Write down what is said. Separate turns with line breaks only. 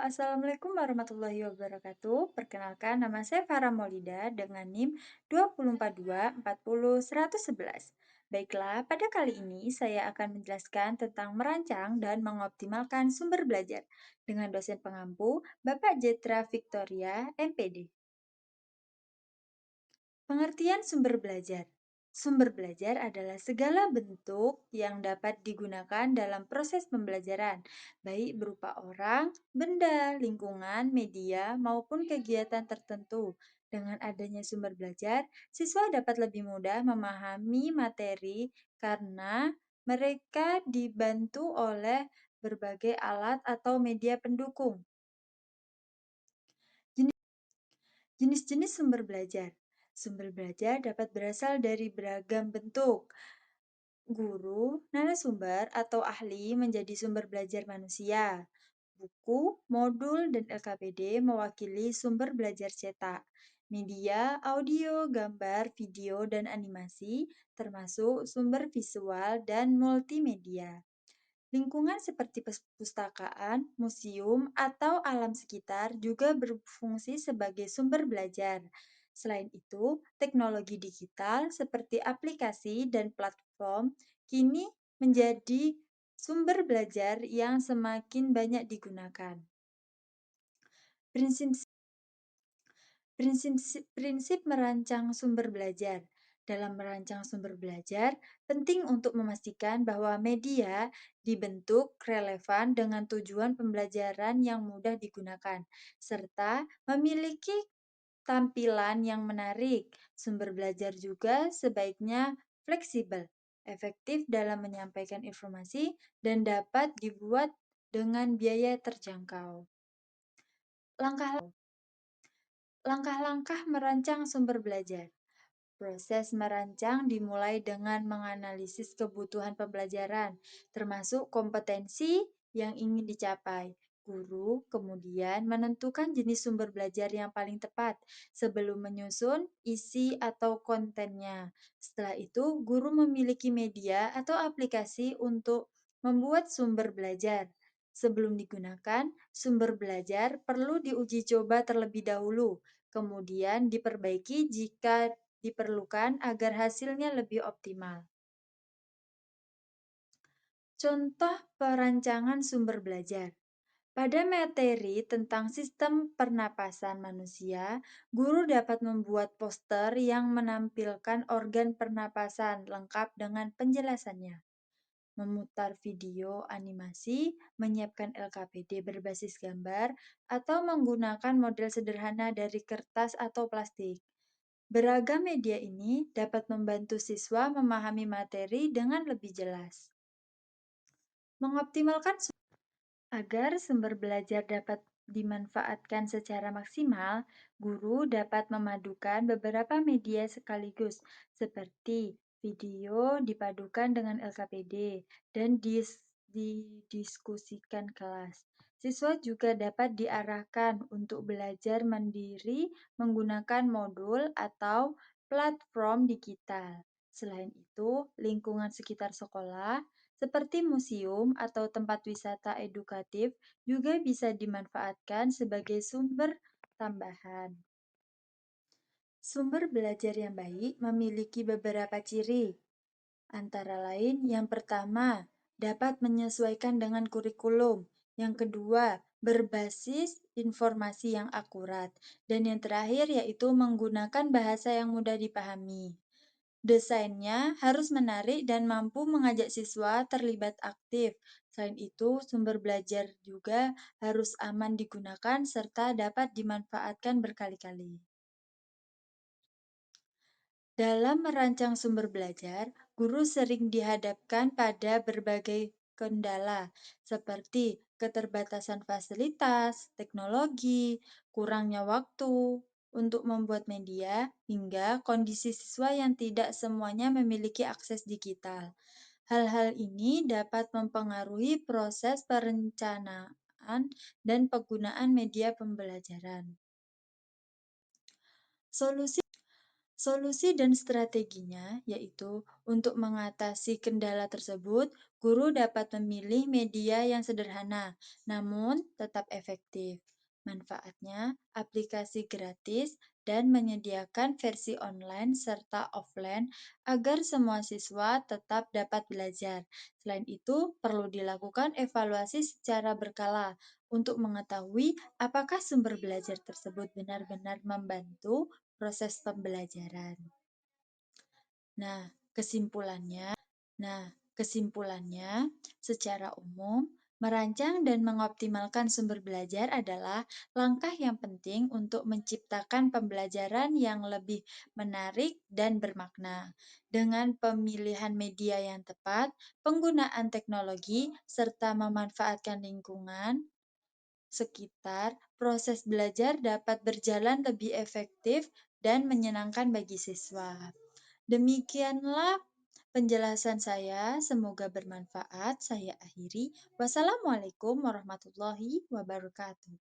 Assalamualaikum warahmatullahi wabarakatuh. Perkenalkan, nama saya Farah Maulida dengan NIM 204240111. Baiklah, pada kali ini saya akan menjelaskan tentang merancang dan mengoptimalkan sumber belajar dengan dosen pengampu Bapak Jetra Victoria, MPD. Pengertian sumber belajar. Sumber belajar adalah segala bentuk yang dapat digunakan dalam proses pembelajaran, baik berupa orang, benda, lingkungan, media, maupun kegiatan tertentu. Dengan adanya sumber belajar, siswa dapat lebih mudah memahami materi karena mereka dibantu oleh berbagai alat atau media pendukung. Jenis-jenis sumber belajar. Sumber belajar dapat berasal dari beragam bentuk. Guru, narasumber, atau ahli menjadi sumber belajar manusia. Buku, modul, dan LKPD mewakili sumber belajar cetak. Media, audio, gambar, video, dan animasi termasuk sumber visual dan multimedia. Lingkungan seperti perpustakaan, museum, atau alam sekitar juga berfungsi sebagai sumber belajar. Selain itu, teknologi digital seperti aplikasi dan platform kini menjadi sumber belajar yang semakin banyak digunakan. Prinsip Prinsip merancang sumber belajar. Dalam merancang sumber belajar, penting untuk memastikan bahwa media dibentuk relevan dengan tujuan pembelajaran yang mudah digunakan, serta memiliki tampilan yang menarik. Sumber belajar juga sebaiknya fleksibel, efektif dalam menyampaikan informasi, dan dapat dibuat dengan biaya terjangkau. Langkah Langkah-langkah merancang sumber belajar. Proses merancang dimulai dengan menganalisis kebutuhan pembelajaran, termasuk kompetensi yang ingin dicapai. Guru kemudian menentukan jenis sumber belajar yang paling tepat sebelum menyusun isi atau kontennya. Setelah itu, guru memiliki media atau aplikasi untuk membuat sumber belajar. Sebelum digunakan, sumber belajar perlu diuji coba terlebih dahulu, kemudian diperbaiki jika diperlukan agar hasilnya lebih optimal. Contoh perancangan sumber belajar. Pada materi tentang sistem pernapasan manusia, guru dapat membuat poster yang menampilkan organ pernapasan lengkap dengan penjelasannya. Memutar video animasi, menyiapkan LKPD berbasis gambar, atau menggunakan model sederhana dari kertas atau plastik. Beragam media ini dapat membantu siswa memahami materi dengan lebih jelas. Mengoptimalkan agar sumber belajar dapat dimanfaatkan secara maksimal, guru dapat memadukan beberapa media sekaligus, seperti video dipadukan dengan LKPD dan didiskusikan kelas. Siswa juga dapat diarahkan untuk belajar mandiri menggunakan modul atau platform digital. Selain itu, lingkungan sekitar sekolah seperti museum atau tempat wisata edukatif juga bisa dimanfaatkan sebagai sumber tambahan. Sumber belajar yang baik memiliki beberapa ciri, antara lain yang pertama, dapat menyesuaikan dengan kurikulum. Yang kedua, berbasis informasi yang akurat. Dan yang terakhir yaitu menggunakan bahasa yang mudah dipahami. Desainnya harus menarik dan mampu mengajak siswa terlibat aktif. Selain itu, sumber belajar juga harus aman digunakan serta dapat dimanfaatkan berkali-kali. Dalam merancang sumber belajar, guru sering dihadapkan pada berbagai kendala, seperti keterbatasan fasilitas, teknologi, kurangnya waktu untuk membuat media, hingga kondisi siswa yang tidak semuanya memiliki akses digital. Hal-hal ini dapat mempengaruhi proses perencanaan dan penggunaan media pembelajaran. Solusi Solusi dan strateginya yaitu untuk mengatasi kendala tersebut, guru dapat memilih media yang sederhana namun tetap efektif. Manfaatnya, aplikasi gratis dan menyediakan versi online serta offline agar semua siswa tetap dapat belajar. Selain itu, perlu dilakukan evaluasi secara berkala untuk mengetahui apakah sumber belajar tersebut benar-benar membantu proses pembelajaran. Nah, kesimpulannya, kesimpulannya, secara umum, merancang dan mengoptimalkan sumber belajar adalah langkah yang penting untuk menciptakan pembelajaran yang lebih menarik dan bermakna. Dengan pemilihan media yang tepat, penggunaan teknologi, serta memanfaatkan lingkungan sekitar, proses belajar dapat berjalan lebih efektif dan menyenangkan bagi siswa. Demikianlah penjelasan saya, semoga bermanfaat. Saya akhiri. Wassalamualaikum warahmatullahi wabarakatuh.